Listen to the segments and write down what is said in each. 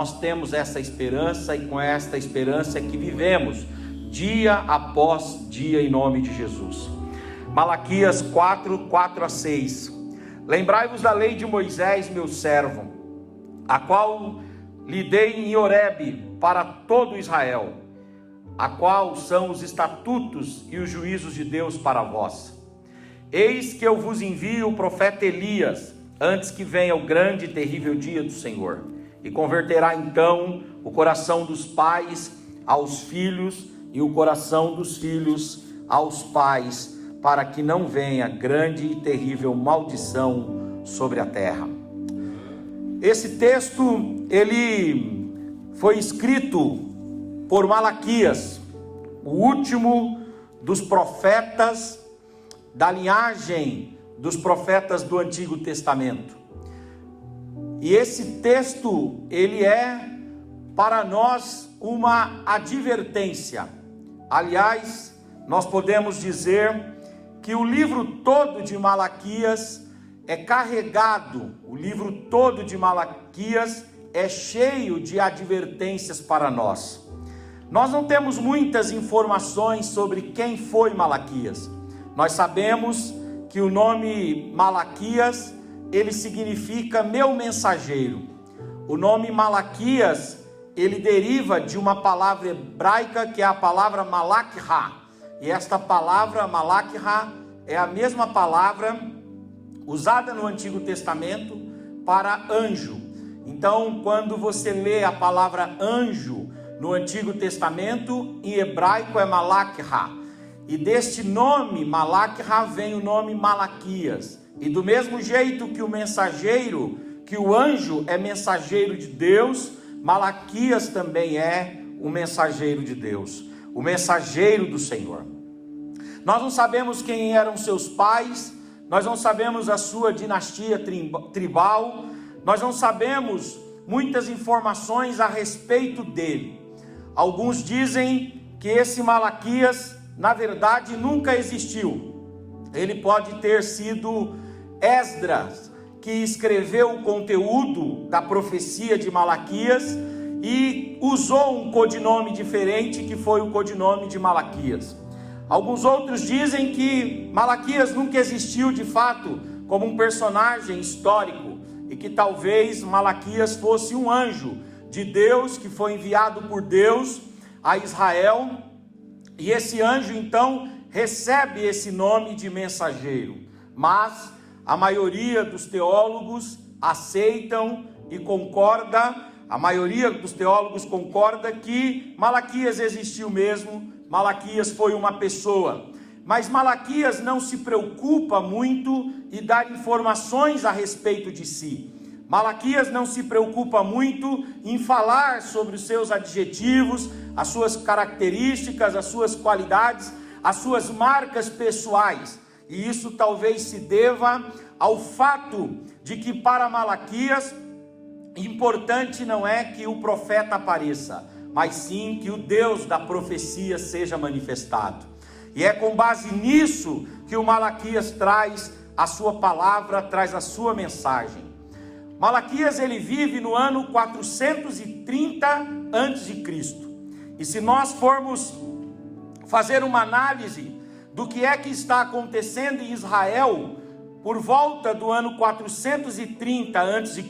Nós temos essa esperança e com esta esperança é que vivemos dia após dia em nome de Jesus. Malaquias 4:4-6. Lembrai-vos da lei de Moisés, meu servo, a qual lhe dei em Horebe para todo Israel, a qual são os estatutos e os juízos de Deus para vós. Eis que eu vos envio o profeta Elias, antes que venha o grande e terrível dia do Senhor, e converterá então o coração dos pais aos filhos e o coração dos filhos aos pais, para que não venha grande e terrível maldição sobre a terra. Esse texto, ele foi escrito por Malaquias, o último dos profetas da linhagem dos profetas do Antigo Testamento. E esse texto, ele é para nós uma advertência. Aliás, nós podemos dizer que o livro todo de Malaquias é carregado, o livro todo de Malaquias é cheio de advertências para nós. Nós não temos muitas informações sobre quem foi Malaquias. Nós sabemos que o nome Malaquias, ele significa meu mensageiro. O nome Malaquias, ele deriva de uma palavra hebraica que é a palavra malakha. E esta palavra malakha é a mesma palavra usada no Antigo Testamento para anjo. Então, quando você lê a palavra anjo no Antigo Testamento, em hebraico é malakha. E deste nome malakha vem o nome Malaquias. E do mesmo jeito que o mensageiro, que o anjo é mensageiro de Deus, Malaquias também é o mensageiro de Deus, o mensageiro do Senhor. Nós não sabemos quem eram seus pais, nós não sabemos a sua dinastia tribal, nós não sabemos muitas informações a respeito dele. Alguns dizem que esse Malaquias, na verdade, nunca existiu. Ele pode ter sido Esdras, que escreveu o conteúdo da profecia de Malaquias e usou um codinome diferente, que foi o codinome de Malaquias. Alguns outros dizem que Malaquias nunca existiu de fato como um personagem histórico e que talvez Malaquias fosse um anjo de Deus que foi enviado por Deus a Israel, e esse anjo então recebe esse nome de mensageiro. Mas a maioria dos teólogos aceitam e concorda, a maioria dos teólogos concorda que Malaquias existiu mesmo, Malaquias foi uma pessoa. Mas Malaquias não se preocupa muito em dar informações a respeito de si. Malaquias não se preocupa muito em falar sobre os seus adjetivos, as suas características, as suas qualidades, as suas marcas pessoais. E isso talvez se deva ao fato de que para Malaquias, importante não é que o profeta apareça, mas sim que o Deus da profecia seja manifestado. E é com base nisso que o Malaquias traz a sua palavra, traz a sua mensagem. Malaquias, ele vive no ano 430 a.C. E se nós formos fazer uma análise do que é que está acontecendo em Israel por volta do ano 430 a.C.,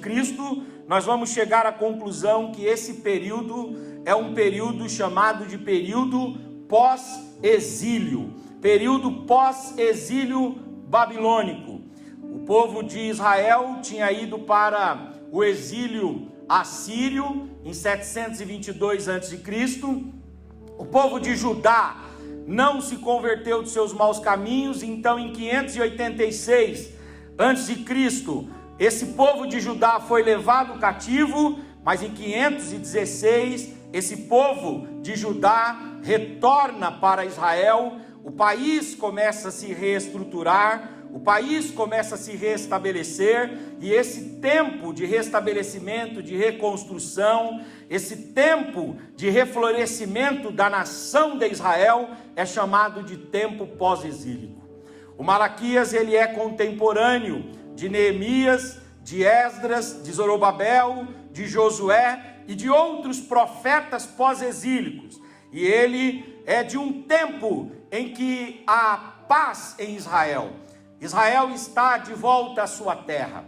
nós vamos chegar à conclusão que esse período é um período chamado de período pós-exílio, período pós-exílio babilônico. O povo de Israel tinha ido para o exílio assírio em 722 a.C. O povo de Judá não se converteu de seus maus caminhos, então em 586 a.C., esse povo de Judá foi levado cativo, mas em 516, esse povo de Judá retorna para Israel, o país começa a se reestruturar, o país começa a se restabelecer, e esse tempo de restabelecimento, de reconstrução, esse tempo de reflorescimento da nação de Israel é chamado de tempo pós-exílico. O Malaquias, ele é contemporâneo de Neemias, de Esdras, de Zorobabel, de Josué e de outros profetas pós-exílicos. E ele é de um tempo em que há paz em Israel. Israel está de volta à sua terra.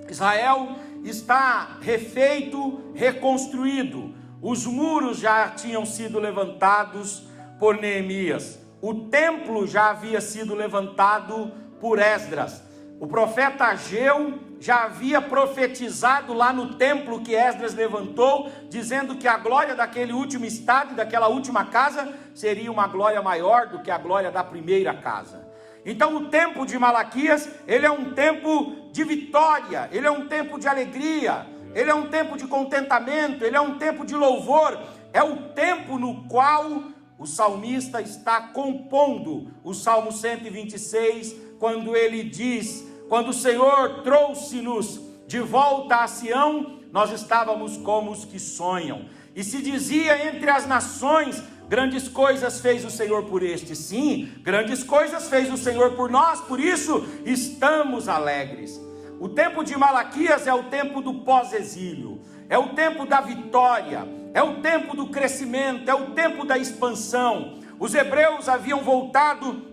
Israel está refeito, reconstruído. Os muros já tinham sido levantados por Neemias. O templo já havia sido levantado por Esdras. O profeta Ageu já havia profetizado lá no templo que Esdras levantou, dizendo que a glória daquele último estado, daquela última casa, seria uma glória maior do que a glória da primeira casa. Então o tempo de Malaquias, ele é um tempo de vitória, ele é um tempo de alegria, ele é um tempo de contentamento, ele é um tempo de louvor, é o tempo no qual o salmista está compondo o Salmo 126, quando ele diz: quando o Senhor trouxe-nos de volta a Sião, nós estávamos como os que sonham. E se dizia entre as nações: grandes coisas fez o Senhor por este. Sim, grandes coisas fez o Senhor por nós, por isso estamos alegres. O tempo de Malaquias é o tempo do pós-exílio, é o tempo da vitória, é o tempo do crescimento, é o tempo da expansão. Os hebreus haviam voltado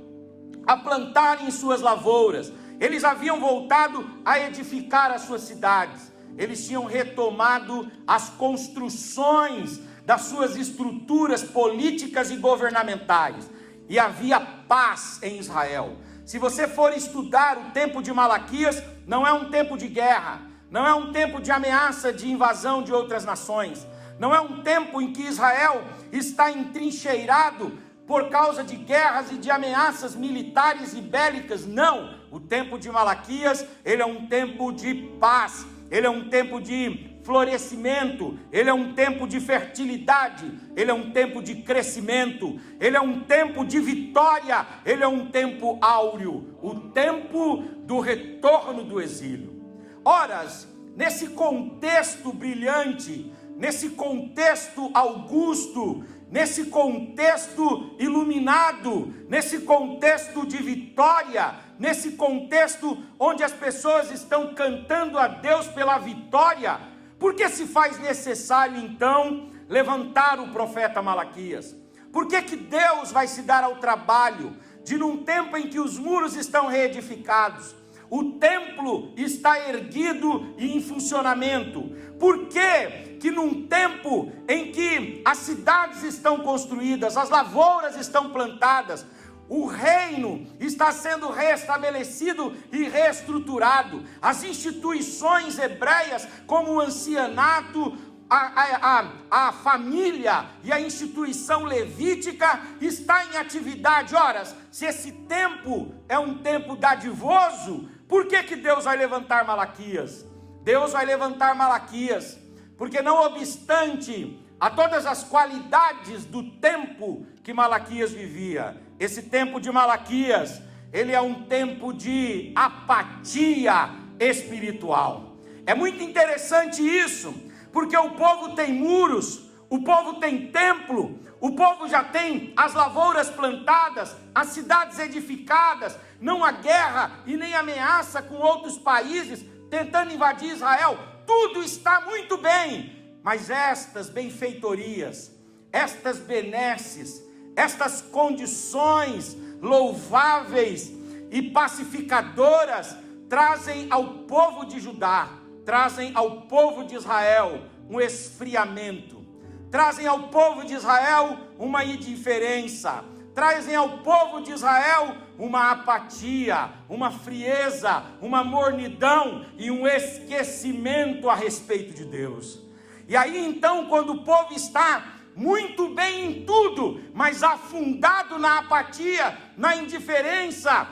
a plantar em suas lavouras, eles haviam voltado a edificar as suas cidades, eles tinham retomado as construções das suas estruturas políticas e governamentais, e havia paz em Israel. Se você for estudar o tempo de Malaquias, não é um tempo de guerra, não é um tempo de ameaça de invasão de outras nações, não é um tempo em que Israel está entrincheirado por causa de guerras e de ameaças militares e bélicas. Não, o tempo de Malaquias, ele é um tempo de paz, ele é um tempo de florescimento, ele é um tempo de fertilidade, ele é um tempo de crescimento, ele é um tempo de vitória, ele é um tempo áureo, o tempo do retorno do exílio. Ora, nesse contexto brilhante, nesse contexto augusto, nesse contexto iluminado, nesse contexto de vitória, nesse contexto onde as pessoas estão cantando a Deus pela vitória, por que se faz necessário então levantar o profeta Malaquias? Por que Deus vai se dar ao trabalho de, num tempo em que os muros estão reedificados, o templo está erguido e em funcionamento, por que num tempo em que as cidades estão construídas, as lavouras estão plantadas, o reino está sendo restabelecido e reestruturado, as instituições hebreias como o ancianato, a família e a instituição levítica está em atividade? Ora, se esse tempo é um tempo dadivoso, por que Deus vai levantar Malaquias? Deus vai levantar Malaquias porque, não obstante a todas as qualidades do tempo que Malaquias vivia, esse tempo de Malaquias, ele é um tempo de apatia espiritual. É muito interessante isso, porque o povo tem muros, o povo tem templo, o povo já tem as lavouras plantadas, as cidades edificadas, não há guerra e nem ameaça com outros países tentando invadir Israel, tudo está muito bem, mas estas benfeitorias, estas benesses, estas condições louváveis e pacificadoras trazem ao povo de Judá, trazem ao povo de Israel um esfriamento, trazem ao povo de Israel uma indiferença, trazem ao povo de Israel uma apatia, uma frieza, uma mornidão e um esquecimento a respeito de Deus. E aí então, quando o povo está muito bem em tudo, mas afundado na apatia, na indiferença,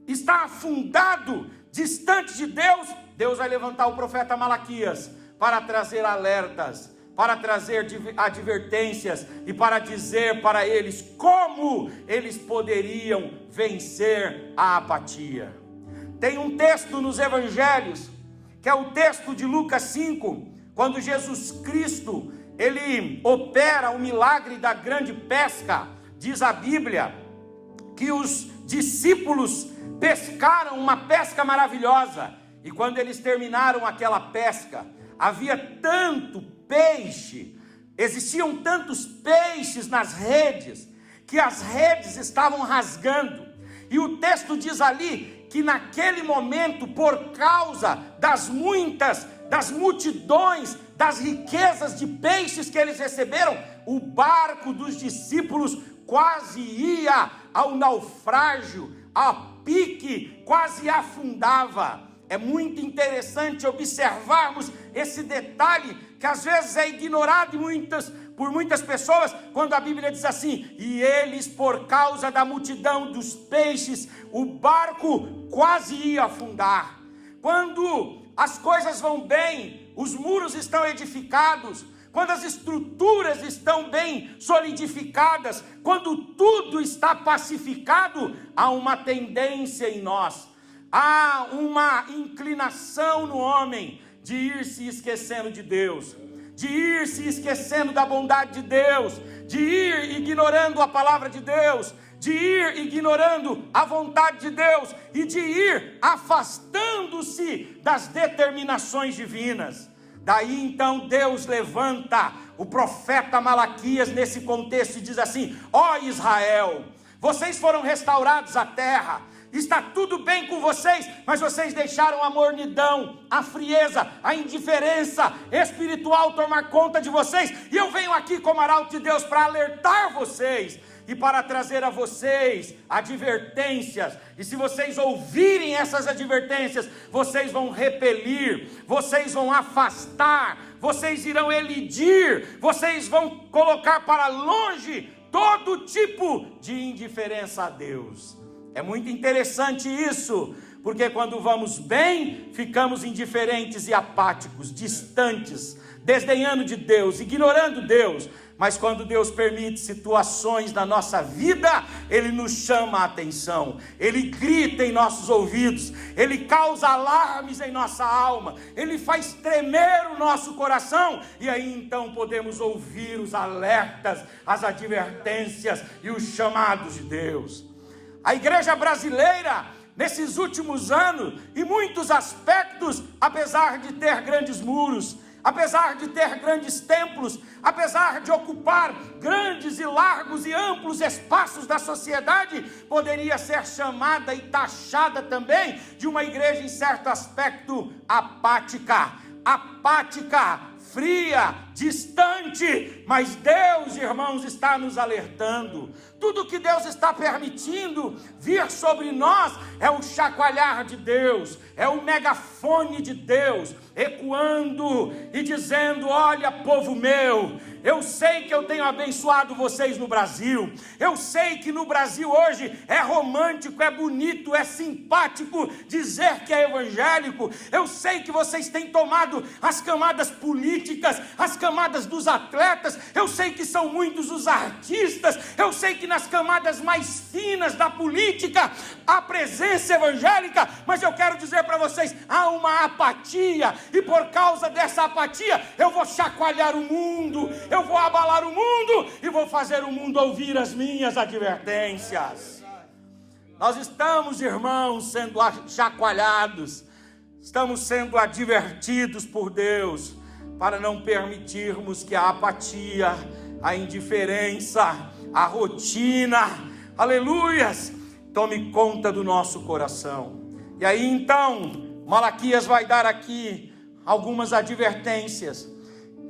está afundado, distante de Deus, Deus vai levantar o profeta Malaquias para trazer alertas, para trazer advertências e para dizer para eles como eles poderiam vencer a apatia. Tem um texto nos evangelhos, que é o texto de Lucas 5, quando Jesus Cristo, ele opera o milagre da grande pesca. Diz a Bíblia que os discípulos pescaram uma pesca maravilhosa, e quando eles terminaram aquela pesca, havia tanto peixe. Existiam tantos peixes nas redes, que as redes estavam rasgando. E o texto diz ali que naquele momento, por causa das multidões, das riquezas de peixes que eles receberam, o barco dos discípulos quase ia ao naufrágio, a pique, quase afundava. É muito interessante observarmos esse detalhe, que às vezes é ignorado por muitas pessoas, quando a Bíblia diz assim: e eles, por causa da multidão dos peixes, o barco quase ia afundar. Quando as coisas vão bem, os muros estão edificados, quando as estruturas estão bem solidificadas, quando tudo está pacificado, há uma tendência em nós, há uma inclinação no homem de ir se esquecendo de Deus, de ir se esquecendo da bondade de Deus, de ir ignorando a palavra de Deus, de ir ignorando a vontade de Deus e de ir afastando-se das determinações divinas. Daí então Deus levanta o profeta Malaquias nesse contexto e diz assim: ó Israel, vocês foram restaurados à terra, está tudo bem com vocês, mas vocês deixaram a mornidão, a frieza, a indiferença espiritual tomar conta de vocês, e eu venho aqui como arauto de Deus para alertar vocês, e para trazer a vocês advertências, e se vocês ouvirem essas advertências, vocês vão repelir, vocês vão afastar, vocês irão elidir, vocês vão colocar para longe todo tipo de indiferença a Deus. É muito interessante isso, porque quando vamos bem, ficamos indiferentes e apáticos, distantes, desdenhando de Deus, ignorando Deus. Mas quando Deus permite situações na nossa vida, Ele nos chama a atenção, Ele grita em nossos ouvidos, Ele causa alarmes em nossa alma, Ele faz tremer o nosso coração, e aí então podemos ouvir os alertas, as advertências e os chamados de Deus. A igreja brasileira, nesses últimos anos, em muitos aspectos, apesar de ter grandes muros, apesar de ter grandes templos, apesar de ocupar grandes e largos e amplos espaços da sociedade, poderia ser chamada e taxada também de uma igreja em certo aspecto apática, fria, distante. Mas Deus, irmãos, está nos alertando. Tudo que Deus está permitindo vir sobre nós é o chacoalhar de Deus, é o megafone de Deus, ecoando e dizendo: olha, povo meu, eu sei que eu tenho abençoado vocês no Brasil, eu sei que no Brasil hoje é romântico, é bonito, é simpático dizer que é evangélico, eu sei que vocês têm tomado as camadas políticas, as camadas dos atletas, eu sei que são muitos os artistas, eu sei que nas camadas mais finas da política há presença evangélica, mas eu quero dizer para vocês, há uma apatia, e por causa dessa apatia, eu vou chacoalhar o mundo, eu vou abalar o mundo, e vou fazer o mundo ouvir as minhas advertências. Nós estamos, irmãos, sendo chacoalhados, estamos sendo advertidos por Deus, para não permitirmos que a apatia, a indiferença, a rotina, aleluias, tome conta do nosso coração. E aí então, Malaquias vai dar aqui algumas advertências,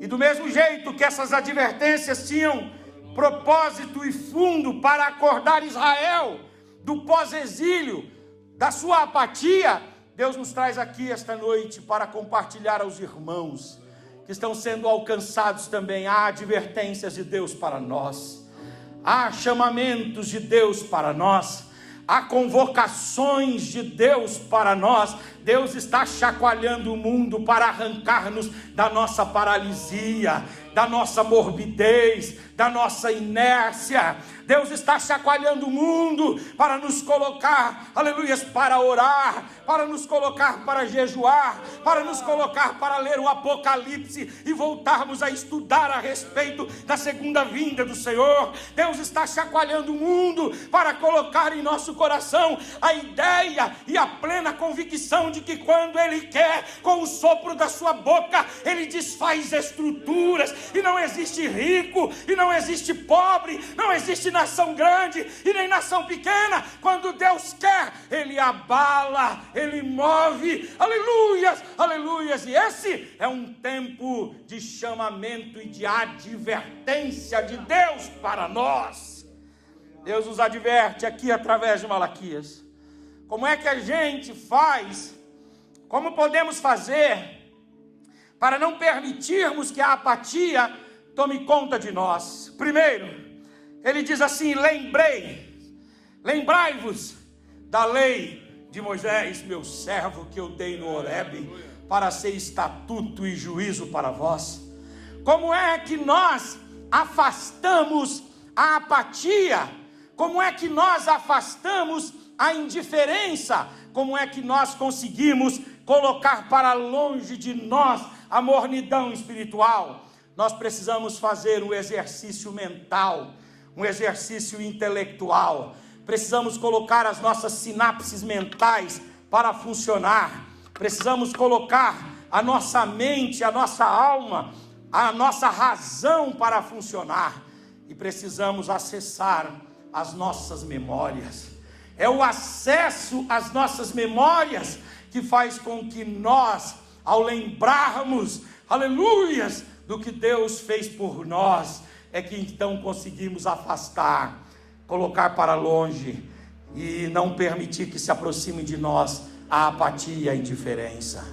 e do mesmo jeito que essas advertências tinham propósito e fundo para acordar Israel do pós-exílio, da sua apatia, Deus nos traz aqui esta noite para compartilhar aos irmãos que estão sendo alcançados também. Há advertências de Deus para nós, há chamamentos de Deus para nós, há convocações de Deus para nós. Deus está chacoalhando o mundo para arrancar-nos da nossa paralisia, da nossa morbidez, da nossa inércia. Deus está chacoalhando o mundo para nos colocar, aleluias, para orar, para nos colocar para jejuar, para nos colocar para ler o Apocalipse e voltarmos a estudar a respeito da segunda vinda do Senhor. Deus está chacoalhando o mundo para colocar em nosso coração a ideia e a plena convicção de que quando Ele quer, com o sopro da sua boca, Ele desfaz estruturas, e não existe rico, e não existe pobre, não existe nação grande, e nem nação pequena. Quando Deus quer, Ele abala, Ele move, aleluias, aleluias. E esse é um tempo de chamamento e de advertência de Deus para nós. Deus nos adverte aqui através de Malaquias. Como é que a gente faz, como podemos fazer para não permitirmos que a apatia tome conta de nós? Primeiro, ele diz assim: lembrai-vos da lei de Moisés, meu servo, que eu dei no Horebe, para ser estatuto e juízo para vós. Como é que nós afastamos a apatia? Como é que nós afastamos a indiferença? Como é que nós conseguimos colocar para longe de nós a mornidão espiritual? Nós precisamos fazer um exercício mental, um exercício intelectual. Precisamos colocar as nossas sinapses mentais para funcionar. Precisamos colocar a nossa mente, a nossa alma, a nossa razão para funcionar. E precisamos acessar as nossas memórias. É o acesso às nossas memórias que faz com que nós, ao lembrarmos, aleluias, do que Deus fez por nós, é que então conseguimos afastar, colocar para longe e não permitir que se aproxime de nós a apatia e a indiferença.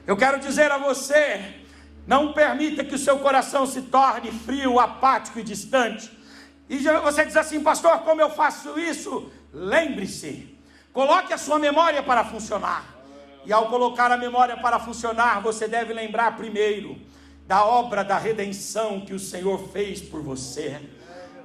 Eu quero dizer a você, não permita que o seu coração se torne frio, apático e distante. E você diz assim: pastor, como eu faço isso? Lembre-se, coloque a sua memória para funcionar. E ao colocar a memória para funcionar, você deve lembrar primeiro da obra da redenção que o Senhor fez por você.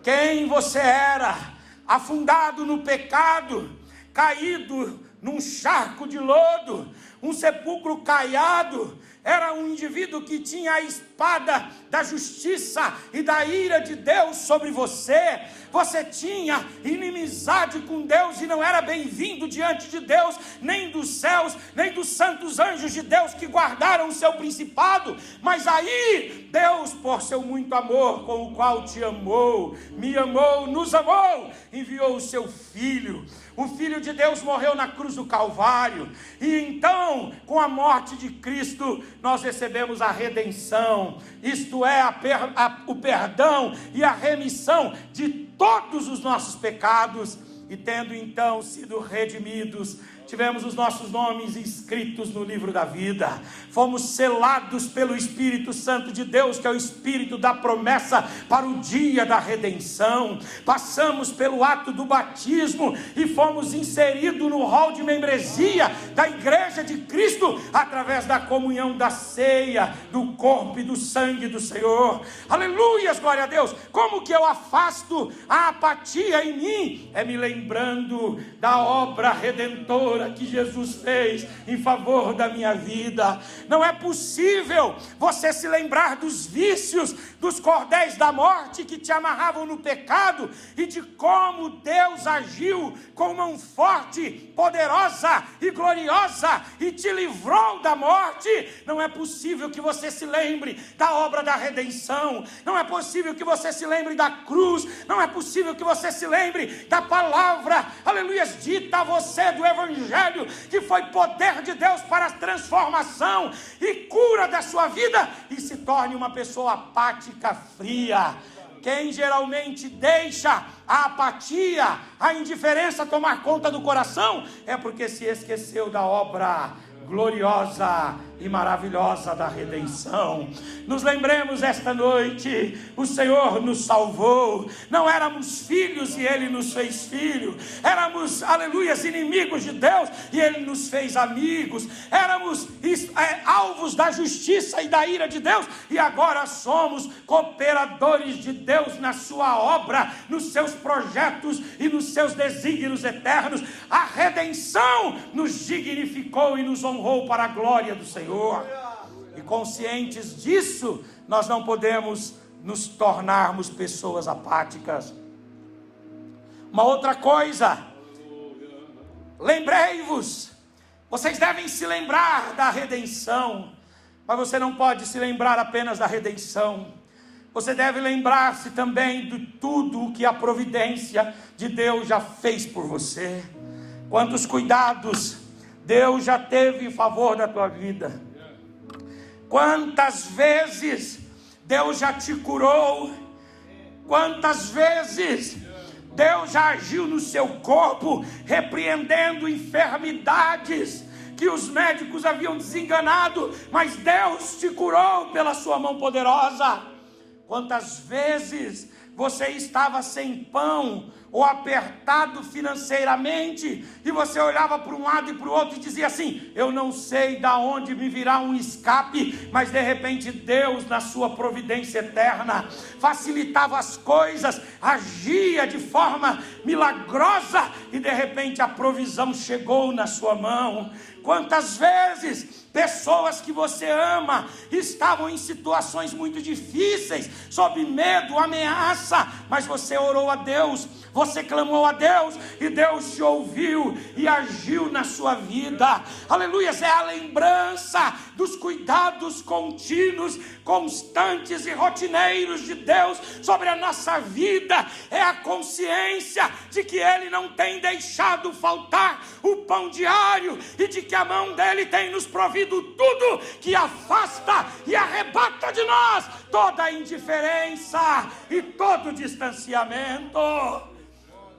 Quem você era, afundado no pecado, caído num charco de lodo, um sepulcro caiado. Era um indivíduo que tinha a espada da justiça e da ira de Deus sobre você. Você tinha inimizade com Deus e não era bem-vindo diante de Deus, nem dos céus, nem dos santos anjos de Deus que guardaram o seu principado. Mas aí, Deus, por seu muito amor com o qual te amou, me amou, nos amou, enviou o seu Filho. O Filho de Deus morreu na cruz do Calvário. E então, com a morte de Cristo, nós recebemos a redenção. Isto é, o perdão e a remissão de todos os nossos pecados. E tendo então sido redimidos, tivemos os nossos nomes inscritos no livro da vida. Fomos selados pelo Espírito Santo de Deus, que é o Espírito da promessa para o dia da redenção. Passamos pelo ato do batismo e fomos inseridos no rol de membresia da Igreja de Cristo, através da comunhão da ceia, do corpo e do sangue do Senhor. Aleluias, glória a Deus. Como que eu afasto a apatia em mim? É me lembrando da obra redentora que Jesus fez em favor da minha vida. Não é possível você se lembrar dos vícios, dos cordéis da morte que te amarravam no pecado e de como Deus agiu com mão forte, poderosa e gloriosa e te livrou da morte. Não é possível que você se lembre da obra da redenção. Não é possível que você se lembre da cruz. Não é possível que você se lembre da palavra, aleluia, dita a você do Evangelho, que foi poder de Deus para a transformação e cura da sua vida, e se torne uma pessoa apática, fria. Quem geralmente deixa a apatia, a indiferença tomar conta do coração, é porque se esqueceu da obra gloriosa e maravilhosa da redenção. Nos lembremos esta noite, o Senhor nos salvou. Não éramos filhos e Ele nos fez filho. Éramos, aleluia, inimigos de Deus e Ele nos fez amigos. Éramos alvos da justiça e da ira de Deus e agora somos cooperadores de Deus na sua obra, nos seus projetos e nos seus desígnios eternos. A redenção nos dignificou e nos honrou para a glória do Senhor. E conscientes disso, nós não podemos nos tornarmos pessoas apáticas. Uma outra coisa, lembrei-vos Vocês devem se lembrar da redenção, mas você não pode se lembrar apenas da redenção. Você deve lembrar-se também de tudo o que a providência de Deus já fez por você. Quantos cuidados Deus já teve em favor da tua vida. Quantas vezes Deus já te curou. Quantas vezes Deus já agiu no seu corpo, repreendendo enfermidades que os médicos haviam desenganado, mas Deus te curou pela sua mão poderosa. Quantas vezes você estava sem pão ou apertado financeiramente e você olhava para um lado e para o outro e dizia assim: eu não sei de onde me virá um escape, mas de repente Deus, na sua providência eterna, facilitava as coisas, agia de forma milagrosa e de repente a provisão chegou na sua mão. Quantas vezes pessoas que você ama estavam em situações muito difíceis, sob medo, ameaça, mas você orou a Deus, você clamou a Deus e Deus te ouviu e agiu na sua vida. Aleluia, é a lembrança dos cuidados contínuos, constantes e rotineiros de Deus sobre a nossa vida. É a consciência de que Ele não tem deixado faltar o pão diário e de que a mão dEle tem nos provido tudo que afasta e arrebata de nós toda a indiferença e todo o distanciamento.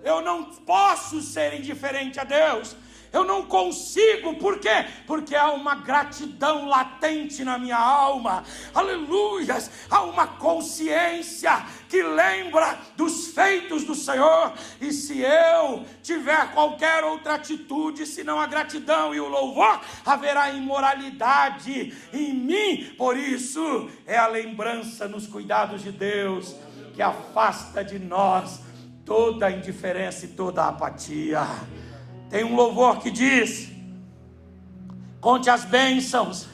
Eu não posso ser indiferente a Deus. Eu não consigo, por quê? Porque há uma gratidão latente na minha alma, aleluias, há uma consciência que lembra dos feitos do Senhor, e se eu tiver qualquer outra atitude, senão a gratidão e o louvor, haverá imoralidade em mim. Por isso, é a lembrança nos cuidados de Deus, que afasta de nós toda a indiferença e toda a apatia. Tem um louvor que diz: conte as bênçãos,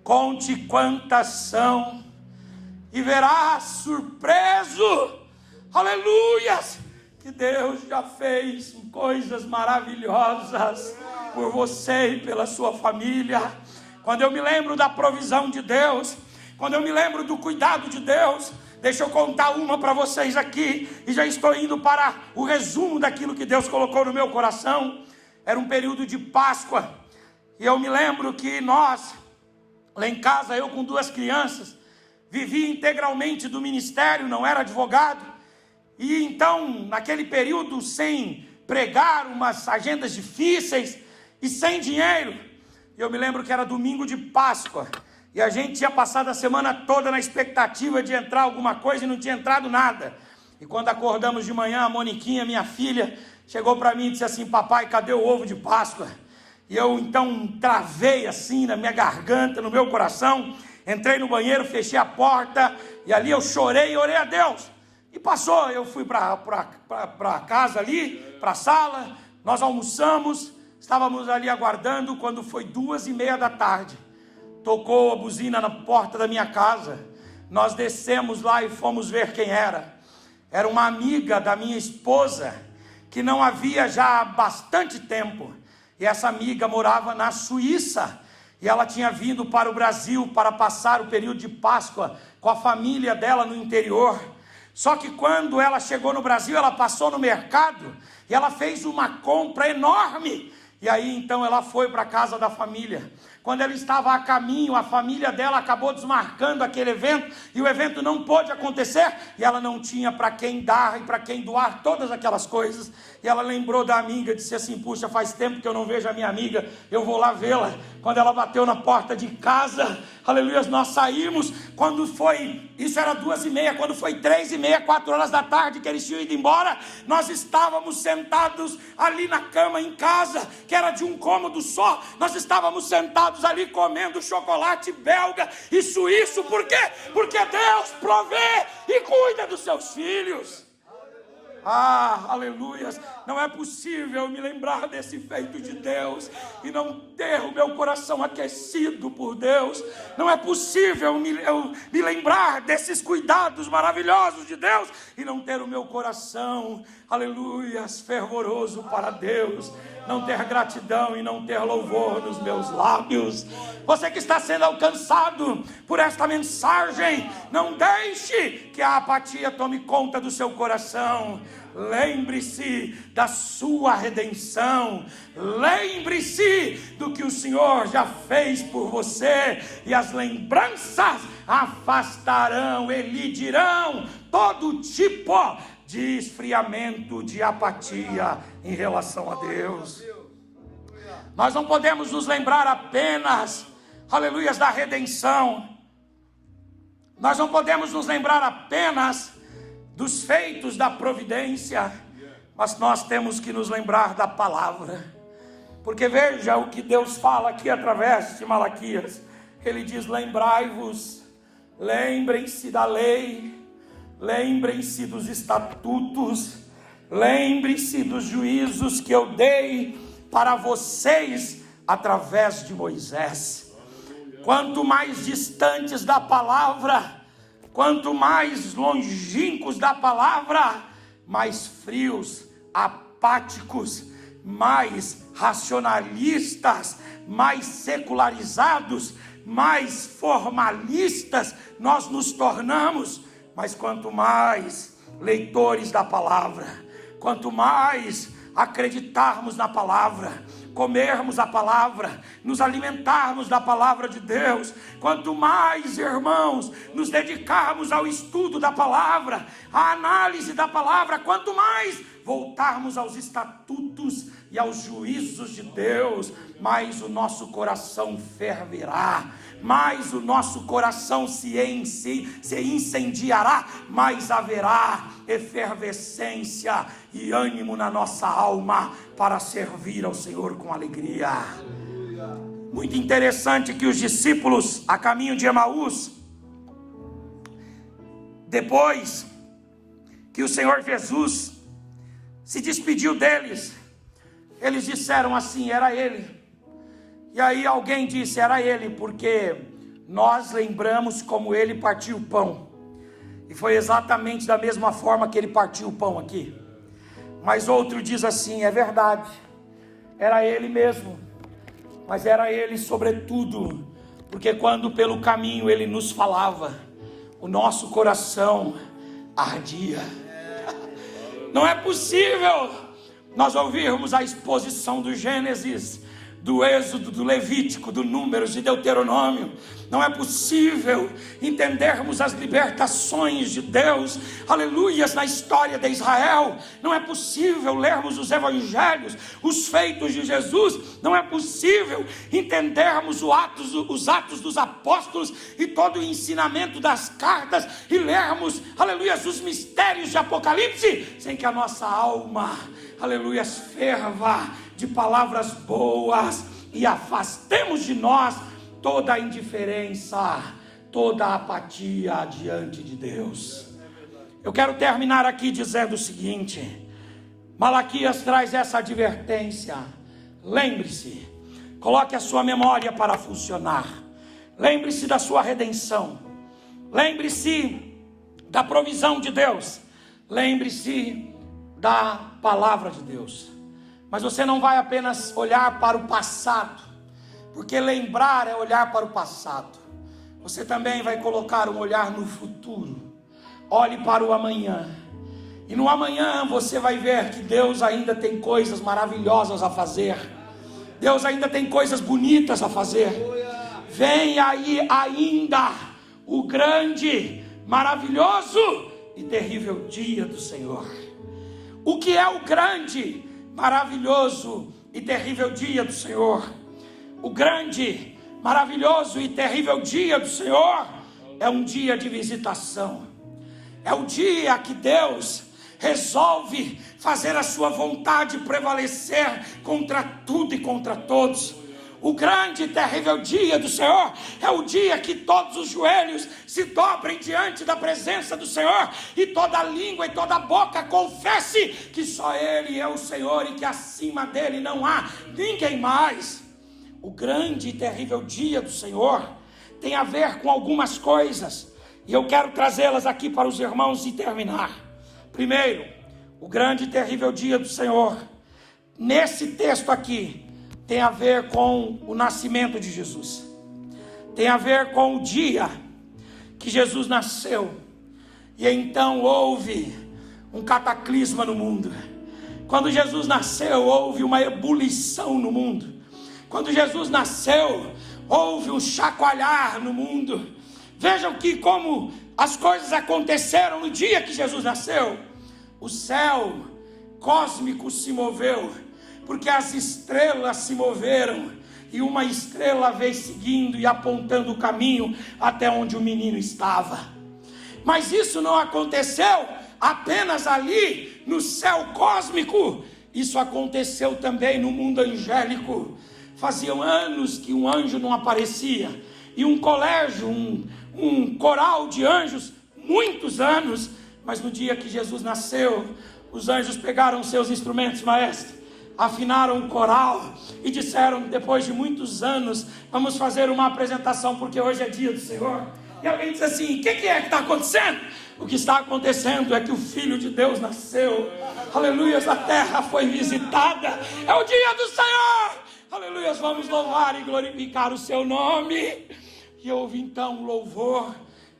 conte quantas são, e verás surpreso, aleluias, que Deus já fez coisas maravilhosas por você e pela sua família. Quando eu me lembro da provisão de Deus, quando eu me lembro do cuidado de Deus, deixa eu contar uma para vocês aqui, e já estou indo para o resumo daquilo que Deus colocou no meu coração. Era um período de Páscoa, e eu me lembro que nós, lá em casa, eu com 2 crianças, vivia integralmente do ministério, não era advogado, e então, naquele período, sem pregar, umas agendas difíceis, e sem dinheiro, eu me lembro que era domingo de Páscoa, e a gente tinha passado a semana toda na expectativa de entrar alguma coisa e não tinha entrado nada. E quando acordamos de manhã, a Moniquinha, minha filha, chegou para mim e disse assim: papai, cadê o ovo de Páscoa? E eu então travei assim na minha garganta, no meu coração, entrei no banheiro, fechei a porta, e ali eu chorei e orei a Deus. E passou, eu fui para casa ali, para a sala, nós almoçamos, estávamos ali aguardando, quando foi 2:30 da tarde. Tocou a buzina na porta da minha casa. Nós descemos lá e fomos ver quem era. Era uma amiga da minha esposa, que não havia já há bastante tempo. E essa amiga morava na Suíça. E ela tinha vindo para o Brasil para passar o período de Páscoa com a família dela no interior. Só que quando ela chegou no Brasil, ela passou no mercado e ela fez uma compra enorme. E aí então ela foi para a casa da família. Quando ela estava a caminho, a família dela acabou desmarcando aquele evento, e o evento não pôde acontecer, e ela não tinha para quem dar e para quem doar todas aquelas coisas. E ela lembrou da amiga, disse assim: puxa, faz tempo que eu não vejo a minha amiga, eu vou lá vê-la. Quando ela bateu na porta de casa, aleluia, nós saímos. Quando foi, isso era 2:30, quando foi 3:30, 4 horas da tarde que eles tinham ido embora, nós estávamos sentados ali na cama em casa, que era de um cômodo só. Nós estávamos sentados ali comendo chocolate belga e suíço. Por quê? Porque Deus provê e cuida dos seus filhos. Ah, aleluias, não é possível me lembrar desse feito de Deus e não ter o meu coração aquecido por Deus. Não é possível eu me lembrar desses cuidados maravilhosos de Deus e não ter o meu coração, aleluias, fervoroso para Deus. não ter gratidão e não ter louvor nos meus lábios. Você que está sendo alcançado por esta mensagem, não deixe que a apatia tome conta do seu coração. Lembre-se da sua redenção, lembre-se do que o Senhor já fez por você, e as lembranças afastarão, elidirão todo tipo de esfriamento, de apatia em relação a Deus. Nós não podemos nos lembrar apenas, aleluias, da redenção. Nós não podemos nos lembrar apenas dos feitos da providência, mas nós temos que nos lembrar da palavra. Porque veja o que Deus fala aqui através de Malaquias. Ele diz: lembrai-vos, lembrem-se da lei, lembrem-se dos estatutos, lembrem-se dos juízos que eu dei para vocês através de Moisés. Quanto mais distantes da palavra, quanto mais longínquos da palavra, mais frios, apáticos, mais racionalistas, mais secularizados, mais formalistas nós nos tornamos. Mas quanto mais leitores da palavra, quanto mais acreditarmos na palavra, comermos a palavra, nos alimentarmos da palavra de Deus, quanto mais, irmãos, nos dedicarmos ao estudo da palavra, à análise da palavra, quanto mais voltarmos aos estatutos e aos juízos de Deus, mais o nosso coração ferverá, mais o nosso coração se incendiará, mais haverá efervescência e ânimo na nossa alma para servir ao Senhor com alegria. Muito interessante que os discípulos, a caminho de Emaús, depois que o Senhor Jesus se despediu deles, eles disseram assim: era ele. E aí alguém disse: era ele, porque nós lembramos como ele partiu o pão. E foi exatamente da mesma forma que ele partiu o pão aqui. Mas outro diz assim: é verdade, era ele mesmo, mas era ele sobretudo, porque quando pelo caminho ele nos falava, o nosso coração ardia. Não é possível nós ouvirmos a exposição do Gênesis, do Êxodo, do Levítico, do Números e Deuteronômio. Não é possível entendermos as libertações de Deus, aleluias, na história de Israel. Não é possível lermos os evangelhos, os feitos de Jesus. Não é possível entendermos os atos dos apóstolos e todo o ensinamento das cartas e lermos, aleluias, os mistérios de Apocalipse, sem que a nossa alma, aleluias, ferva de palavras boas e afastemos de nós toda a indiferença, toda a apatia diante de Deus. Eu quero terminar aqui dizendo o seguinte: Malaquias traz essa advertência. Lembre-se, coloque a sua memória para funcionar. Lembre-se da sua redenção. Lembre-se da provisão de Deus. Lembre-se da palavra de Deus. Mas você não vai apenas olhar para o passado, porque lembrar é olhar para o passado. Você também vai colocar um olhar no futuro. Olhe para o amanhã. E no amanhã você vai ver que Deus ainda tem coisas maravilhosas a fazer. Deus ainda tem coisas bonitas a fazer. Vem aí ainda o grande, maravilhoso e terrível dia do Senhor. O que é o grande, maravilhoso e terrível dia do Senhor? O grande, maravilhoso e terrível dia do Senhor é um dia de visitação. É o dia que Deus resolve fazer a sua vontade prevalecer contra tudo e contra todos. O grande e terrível dia do Senhor é o dia que todos os joelhos se dobrem diante da presença do Senhor e toda língua e toda boca confesse que só Ele é o Senhor e que acima dele não há ninguém mais. O grande e terrível dia do Senhor tem a ver com algumas coisas e eu quero trazê-las aqui para os irmãos e terminar. Primeiro, o grande e terrível dia do Senhor nesse texto aqui, tem a ver com o nascimento de Jesus. Tem a ver com o dia que Jesus nasceu. E então houve um cataclisma no mundo. Quando Jesus nasceu, houve uma ebulição no mundo. Quando Jesus nasceu, houve um chacoalhar no mundo. Vejam que como as coisas aconteceram no dia que Jesus nasceu. O céu cósmico se moveu, porque as estrelas se moveram, e uma estrela veio seguindo e apontando o caminho até onde o menino estava. Mas isso não aconteceu apenas ali no céu cósmico, isso aconteceu também no mundo angélico. Faziam anos que um anjo não aparecia, e um colégio, um coral de anjos, muitos anos. Mas no dia que Jesus nasceu, os anjos pegaram seus instrumentos, maestro, afinaram o coral e disseram: depois de muitos anos, vamos fazer uma apresentação, porque hoje é dia do Senhor. E alguém diz assim: o que é que está acontecendo? O que está acontecendo é que o Filho de Deus nasceu. Aleluias, a terra foi visitada. É o dia do Senhor. Aleluias, vamos louvar e glorificar o seu nome. E houve então um louvor.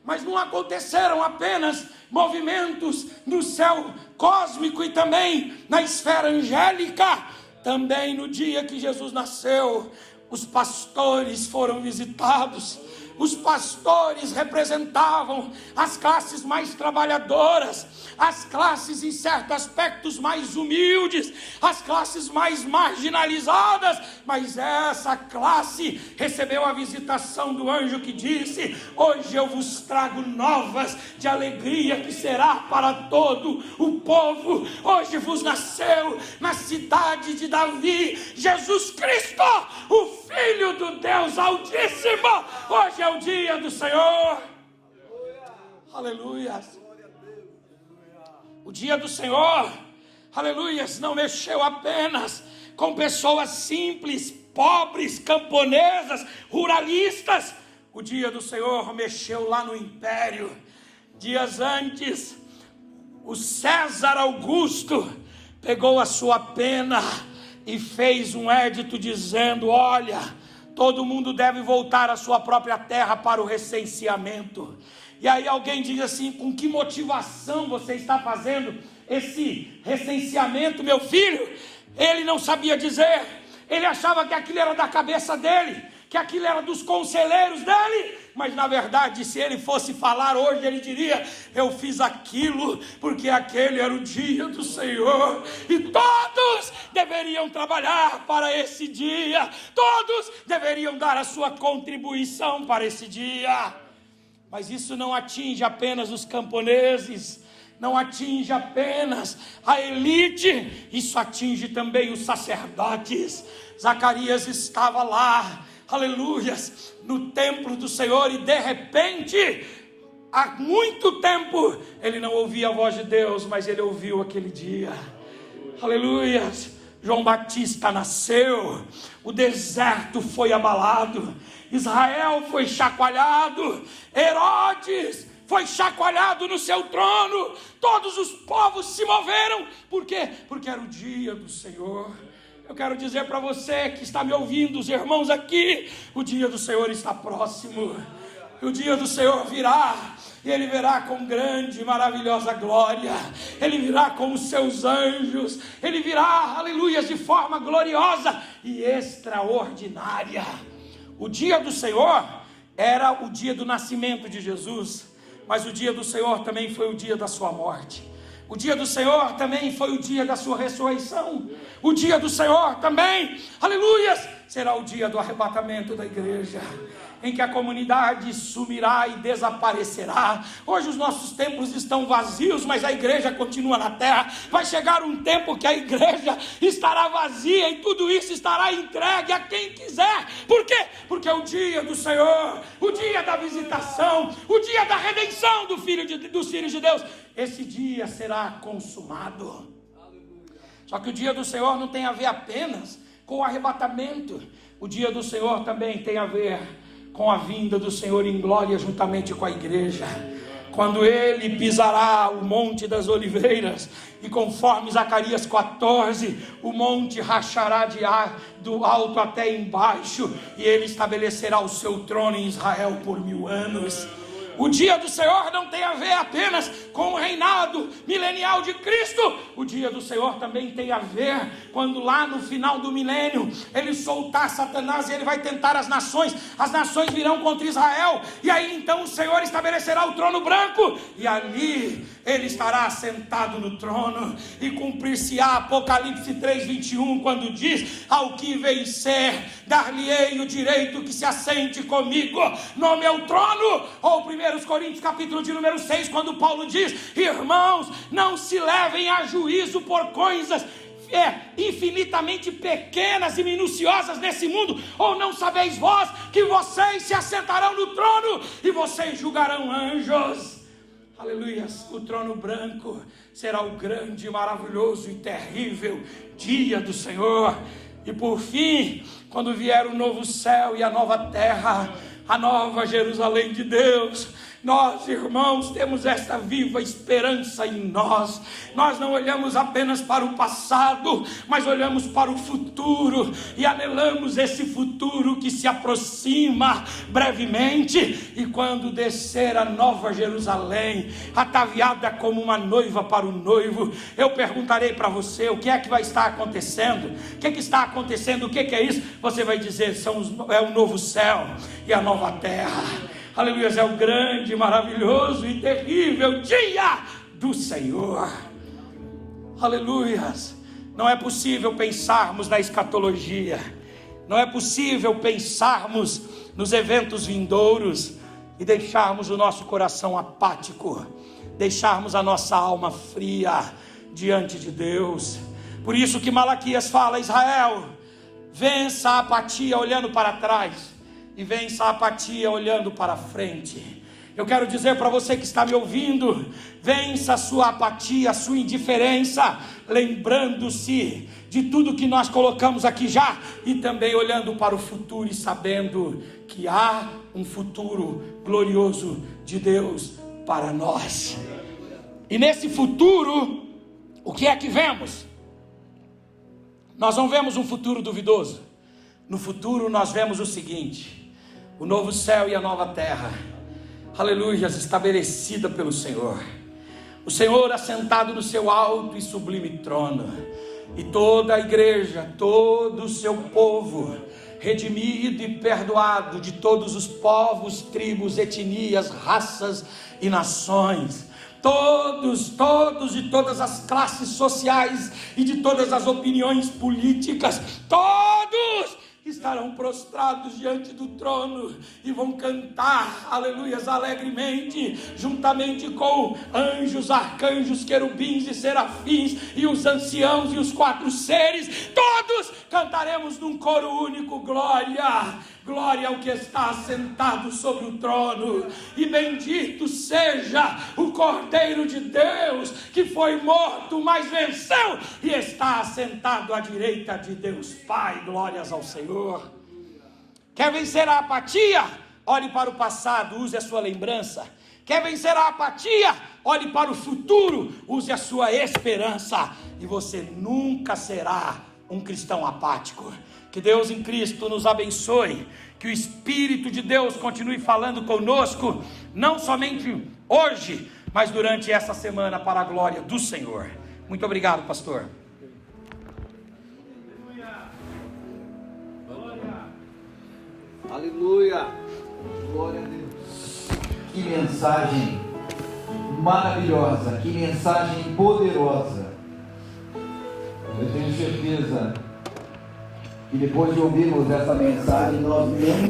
Mas não aconteceram apenas movimentos no céu cósmico e também na esfera angélica. Também no dia que Jesus nasceu, os pastores foram visitados. Os pastores representavam as classes mais trabalhadoras, as classes em certos aspectos mais humildes, as classes mais marginalizadas. Mas essa classe recebeu a visitação do anjo que disse: hoje eu vos trago novas de alegria que será para todo o povo. Hoje vos nasceu na cidade de Davi Jesus Cristo, o Filho do Deus Altíssimo. Hoje é o dia do Senhor. Aleluia. O dia do Senhor, aleluias, não mexeu apenas com pessoas simples, pobres, camponesas, ruralistas. O dia do Senhor mexeu lá no império. Dias antes, o César Augusto pegou a sua pena e fez um edito dizendo: olha, todo mundo deve voltar à sua própria terra para o recenseamento. E aí alguém diz assim: com que motivação você está fazendo esse recenseamento, meu filho? Ele não sabia dizer. Ele achava que aquilo era da cabeça dele, que aquilo era dos conselheiros dele. Mas na verdade, se ele fosse falar hoje, ele diria: eu fiz aquilo porque aquele era o dia do Senhor, e todos deveriam trabalhar para esse dia, todos deveriam dar a sua contribuição para esse dia. Mas isso não atinge apenas os camponeses, não atinge apenas a elite, isso atinge também os sacerdotes. Zacarias estava lá, aleluias, no templo do Senhor, e de repente, há muito tempo, ele não ouvia a voz de Deus, mas ele ouviu aquele dia. Aleluias. João Batista nasceu, o deserto foi abalado, Israel foi chacoalhado, Herodes foi chacoalhado no seu trono, todos os povos se moveram. Por quê? Porque era o dia do Senhor. Eu quero dizer para você que está me ouvindo, os irmãos aqui, o dia do Senhor está próximo. O dia do Senhor virá, e Ele virá com grande e maravilhosa glória. Ele virá com os seus anjos. Ele virá, aleluia, de forma gloriosa e extraordinária. O dia do Senhor era o dia do nascimento de Jesus, mas o dia do Senhor também foi o dia da sua morte. O dia do Senhor também foi o dia da sua ressurreição. O dia do Senhor também, aleluias, será o dia do arrebatamento da igreja, em que a comunidade sumirá e desaparecerá. Hoje os nossos templos estão vazios, mas a igreja continua na terra. Vai chegar um tempo que a igreja estará vazia e tudo isso estará entregue a quem quiser. Por quê? Porque é o dia do Senhor, o dia da visitação, o dia da redenção dos filhos de Deus. Esse dia será consumado. Só que o dia do Senhor não tem a ver apenas com o arrebatamento. O dia do Senhor também tem a ver com a vinda do Senhor em glória juntamente com a igreja. quando ele pisará o Monte das Oliveiras, e conforme Zacarias 14, o monte rachará do alto até embaixo, e ele estabelecerá o seu trono em Israel por 1000 anos. O dia do Senhor não tem a ver apenas com o reinado milenial de Cristo. O dia do Senhor também tem a ver quando lá no final do milênio ele soltar Satanás e ele vai tentar as nações virão contra Israel, e aí então o Senhor estabelecerá o trono branco, e ali ele estará sentado no trono, e cumprir-se-á Apocalipse 3:21, quando diz: ao que vencer, dar-lhe-ei o direito que se assente comigo no meu trono. Ou 1 Coríntios capítulo de número 6, quando Paulo diz: irmãos, não se levem a juízo por coisas infinitamente pequenas e minuciosas nesse mundo. Ou não sabeis vós que vocês se assentarão no trono e vocês julgarão anjos? Aleluias. O trono branco será o grande, maravilhoso e terrível dia do Senhor. E por fim, quando vier o novo céu e a nova terra, a nova Jerusalém de Deus, nós, irmãos, temos esta viva esperança em nós. Nós não olhamos apenas para o passado, mas olhamos para o futuro, e anelamos esse futuro que se aproxima brevemente. E quando descer a nova Jerusalém, ataviada como uma noiva para o noivo, eu perguntarei para você: o que é que vai estar acontecendo? O que é que está acontecendo? O que é isso? Você vai dizer: é o novo céu e a nova terra. Aleluia, é o grande, maravilhoso e terrível dia do Senhor. Aleluia. Não é possível pensarmos na escatologia, não é possível pensarmos nos eventos vindouros e deixarmos o nosso coração apático, deixarmos a nossa alma fria diante de Deus. Por isso que Malaquias fala: Israel, vença a apatia olhando para trás, e vença a apatia olhando para frente. Eu quero dizer para você que está me ouvindo: vença a sua apatia, a sua indiferença, lembrando-se de tudo que nós colocamos aqui já, e também olhando para o futuro e sabendo que há um futuro glorioso de Deus para nós. E nesse futuro, o que é que vemos? Nós não vemos um futuro duvidoso. No futuro nós vemos o seguinte: o novo céu e a nova terra, aleluia, estabelecida pelo Senhor. O Senhor assentado no seu alto e sublime trono, e toda a igreja, todo o seu povo, redimido e perdoado de todos os povos, tribos, etnias, raças e nações. Todos de todas as classes sociais e de todas as opiniões políticas, todos estarão prostrados diante do trono e vão cantar, aleluias, alegremente, juntamente com anjos, arcanjos, querubins e serafins, e os anciãos e os 4 seres. Todos cantaremos num coro único: glória, glória ao que está sentado sobre o trono, e bendito seja o Cordeiro de Deus, que foi morto, mas venceu, e está assentado à direita de Deus Pai. Glórias ao Senhor. Quer vencer a apatia? Olhe para o passado, use a sua lembrança. Quer vencer a apatia? Olhe para o futuro, use a sua esperança, e você nunca será um cristão apático. Que Deus em Cristo nos abençoe, que o Espírito de Deus continue falando conosco, não somente hoje, mas durante essa semana, para a glória do Senhor. Muito obrigado, pastor. Aleluia, glória a Deus. Que mensagem maravilhosa, que mensagem poderosa. Eu tenho certeza que depois de ouvirmos essa mensagem, nós